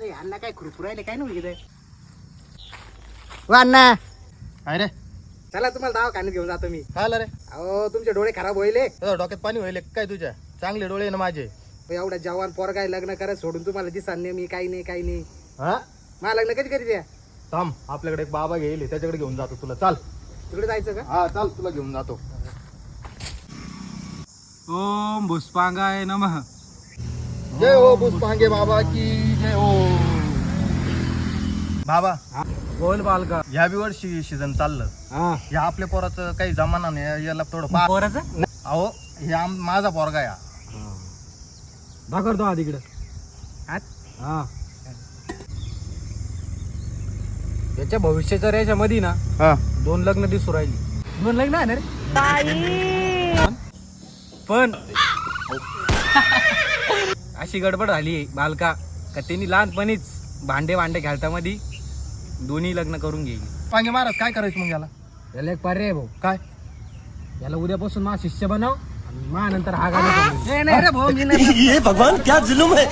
अरे अण्णा काय खुरपू राहिले काय नाही इथे वा अण्णा. काय रे चला तुम्हाला दवाखान्यात घेऊन जातो मी. काय आलं रे अहो तुमचे डोळे खराब होईल. डोक्यात पाणी होईल काय तुझ्या? चांगले डोळे ना माझे. एवढ्या जवान पोरगाय लग्न करत सोडून तुम्हाला दिसा नाही मी काही नाही. हा मला लग्न कधी कधी द्या. थांब आपल्याकडे एक बाबा घेईल त्याच्याकडे घेऊन जातो तुला. चाल तिकडे जायचं का? हा चाल तुला घेऊन जातो. ओम भुस्पांगाय नमः. जय हो पुष्पांगे बाबा की जय हो. बाबा बोल बालका. ह्या बी वर्षी सीझन चाललं. हा या आपल्या पोराचं काही जमाना नाही. याला थोडं पहा. पोराचं अहो हे माझा पोरगा या. दाखवतो हा तिकडं. हा याच्या भविष्याच्या रेषा मध्ये ना हा 2 लग्न दिसू राहिली. 2 लग्न आहे ना रे. पण अशी गडबड झाली बालका का त्यांनी लहानपणीच भांडे खेळता मध्ये दोन्ही लग्न करून घेईल. पांगे महाराज काय करायचं मग याला? याला एक पर्याय भाऊ. काय? याला उद्यापासून मा शिष्य बनव आणि मा नंतर हा गाणं नाही रे भाऊ मी नाही. ये भगवान क्या जुलुम है.